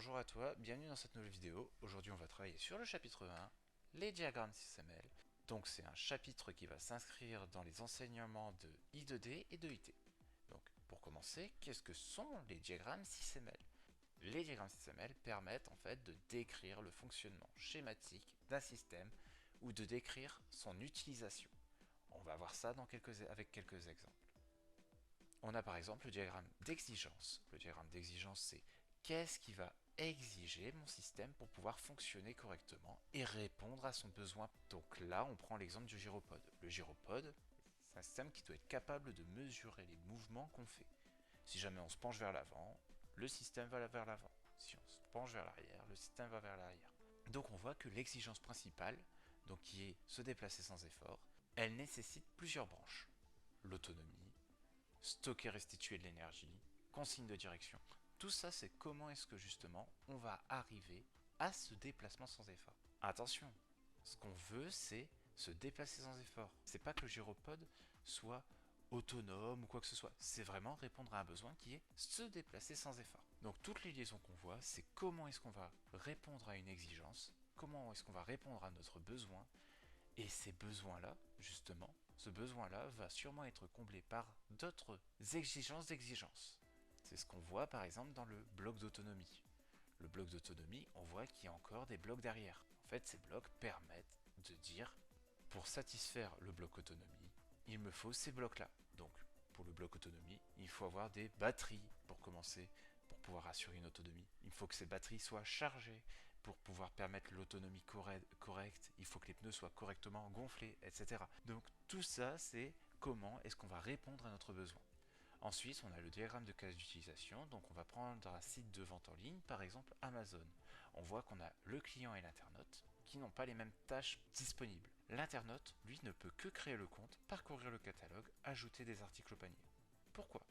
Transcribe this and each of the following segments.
bonjour à toi, bienvenue dans cette nouvelle vidéo. Aujourd'hui on va travailler sur le chapitre 1, les diagrammes 6ML. Donc c'est un chapitre qui va s'inscrire dans les enseignements de I2D et de IT. Donc pour commencer, qu'est-ce que sont les diagrammes 6ML? Les diagrammes 6ML permettent en fait de décrire le fonctionnement schématique d'un système ou de décrire son utilisation. On va voir ça avec quelques exemples. On a par exemple le diagramme d'exigence. Le diagramme d'exigence, c'est qu'est-ce qui va exiger mon système pour pouvoir fonctionner correctement et répondre à son besoin. Donc là, on prend l'exemple du gyropode. Le gyropode, c'est un système qui doit être capable de mesurer les mouvements qu'on fait. Si jamais on se penche vers l'avant, le système va vers l'avant. Si on se penche vers l'arrière, le système va vers l'arrière. Donc on voit que l'exigence principale, donc qui est se déplacer sans effort, elle nécessite plusieurs branches. L'autonomie, stocker, restituer de l'énergie, consigne de direction. Tout ça, c'est comment est-ce que justement on va arriver à ce déplacement sans effort. Attention, ce qu'on veut, c'est se déplacer sans effort. C'est pas que le gyropode soit autonome ou quoi que ce soit. C'est vraiment répondre à un besoin qui est se déplacer sans effort. Donc toutes les liaisons qu'on voit, c'est comment est-ce qu'on va répondre à une exigence, comment est-ce qu'on va répondre à notre besoin, et ces besoins-là, justement, ce besoin-là va sûrement être comblé par d'autres exigences d'exigence. C'est ce qu'on voit par exemple dans le bloc d'autonomie. Le bloc d'autonomie, on voit qu'il y a encore des blocs derrière. En fait, ces blocs permettent de dire, pour satisfaire le bloc autonomie, il me faut ces blocs-là. Donc, pour le bloc autonomie, il faut avoir des batteries pour commencer, pour pouvoir assurer une autonomie. Il faut que ces batteries soient chargées pour pouvoir permettre l'autonomie correcte. Il faut que les pneus soient correctement gonflés, etc. Donc tout ça, c'est comment est-ce qu'on va répondre à notre besoin. Ensuite, on a le diagramme de cas d'utilisation. Donc on va prendre un site de vente en ligne, par exemple Amazon. On voit qu'on a le client et l'internaute qui n'ont pas les mêmes tâches disponibles. L'internaute, lui, ne peut que créer le compte, parcourir le catalogue, ajouter des articles au panier. Pourquoi?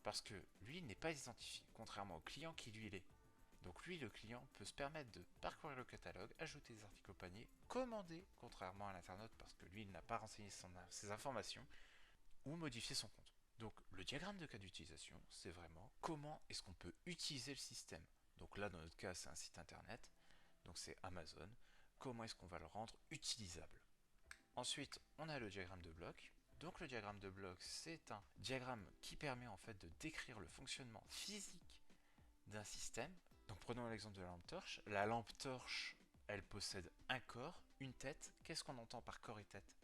Parce que lui, il n'est pas identifié, contrairement au client qui lui l'est. Donc lui, le client, peut se permettre de parcourir le catalogue, ajouter des articles au panier, commander, contrairement à l'internaute, parce que lui, il n'a pas renseigné ses informations, ou modifier son compte. Donc le diagramme de cas d'utilisation, c'est vraiment comment est-ce qu'on peut utiliser le système. Donc là, dans notre cas, c'est un site internet, donc c'est Amazon. Comment est-ce qu'on va le rendre utilisable? Ensuite, on a le diagramme de bloc. Donc le diagramme de bloc, c'est un diagramme qui permet en fait de décrire le fonctionnement physique d'un système. Donc prenons l'exemple de la lampe torche. La lampe torche, elle possède un corps, une tête. Qu'est-ce qu'on entend par corps et tête?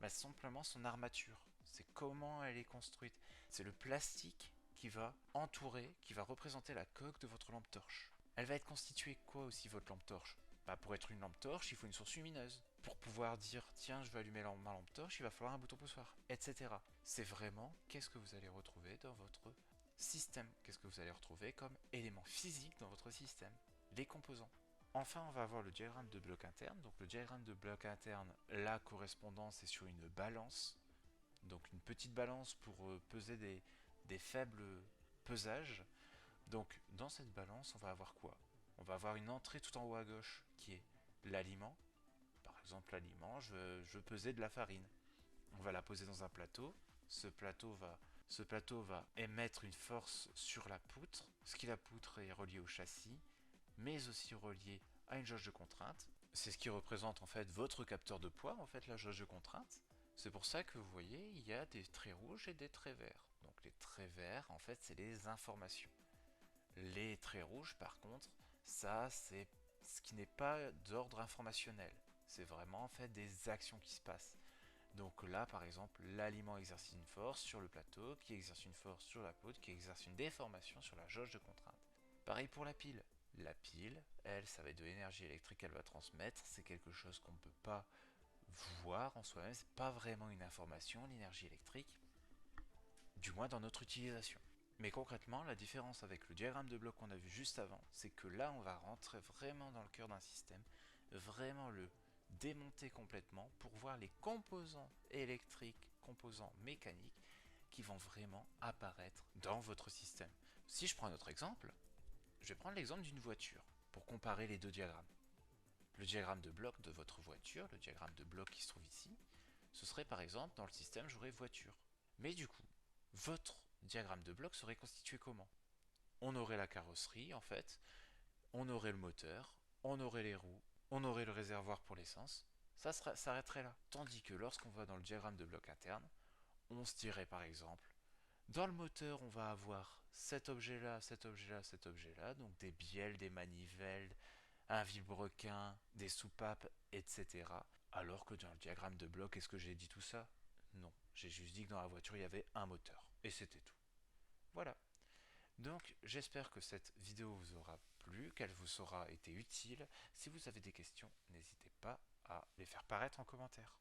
Simplement son armature. C'est comment elle est construite. C'est le plastique qui va entourer, qui va représenter la coque de votre lampe torche. Elle va être constituée quoi aussi votre lampe torche? Pour être une lampe torche, il faut une source lumineuse. Pour pouvoir dire tiens, je vais allumer ma lampe torche, il va falloir un bouton poussoir, etc. C'est vraiment qu'est-ce que vous allez retrouver dans votre système. Qu'est-ce que vous allez retrouver comme élément physique dans votre système? Les composants. Enfin, on va avoir le diagramme de bloc interne. Donc le diagramme de bloc interne, la correspondance est sur une balance. Donc une petite balance pour peser des faibles pesages. Donc dans cette balance, on va avoir quoi? On va avoir une entrée tout en haut à gauche qui est l'aliment. Par exemple, l'aliment, je pesais de la farine. On va la poser dans un plateau. Ce plateau va émettre une force sur la poutre, ce qui la poutre est reliée au châssis, mais aussi reliée à une jauge de contrainte. C'est ce qui représente en fait votre capteur de poids, en fait la jauge de contrainte. C'est pour ça que vous voyez, il y a des traits rouges et des traits verts. Donc les traits verts, en fait, c'est les informations. Les traits rouges, par contre, ça, c'est ce qui n'est pas d'ordre informationnel. C'est vraiment en fait des actions qui se passent. Donc là, par exemple, l'aliment exerce une force sur le plateau, qui exerce une force sur la poutre, qui exerce une déformation sur la jauge de contrainte. Pareil pour la pile. La pile, elle, ça va être de l'énergie électrique qu'elle va transmettre. C'est quelque chose qu'on ne peut pas voir en soi-même. C'est pas vraiment une information, l'énergie électrique. Du moins dans notre utilisation. Mais concrètement, la différence avec le diagramme de bloc qu'on a vu juste avant, c'est que là, on va rentrer vraiment dans le cœur d'un système, vraiment le démonter complètement pour voir les composants électriques, composants mécaniques qui vont vraiment apparaître dans votre système. Si je prends un autre exemple, je vais prendre l'exemple d'une voiture pour comparer les deux diagrammes. Le diagramme de bloc de votre voiture, le diagramme de bloc qui se trouve ici, ce serait par exemple dans le système j'aurais voiture. Mais du coup, votre diagramme de bloc serait constitué comment? On aurait la carrosserie en fait, on aurait le moteur, on aurait les roues, on aurait le réservoir pour l'essence, ça s'arrêterait là. Tandis que lorsqu'on va dans le diagramme de bloc interne, on se dirait par exemple, dans le moteur, on va avoir cet objet-là, cet objet-là, cet objet-là, donc des bielles, des manivelles, un vilebrequin, des soupapes, etc. Alors que dans le diagramme de bloc, est-ce que j'ai dit tout ça? Non, j'ai juste dit que dans la voiture, il y avait un moteur. Et c'était tout. Voilà. Donc, j'espère que cette vidéo vous aura plu, qu'elle vous aura été utile. Si vous avez des questions, n'hésitez pas à les faire paraître en commentaire.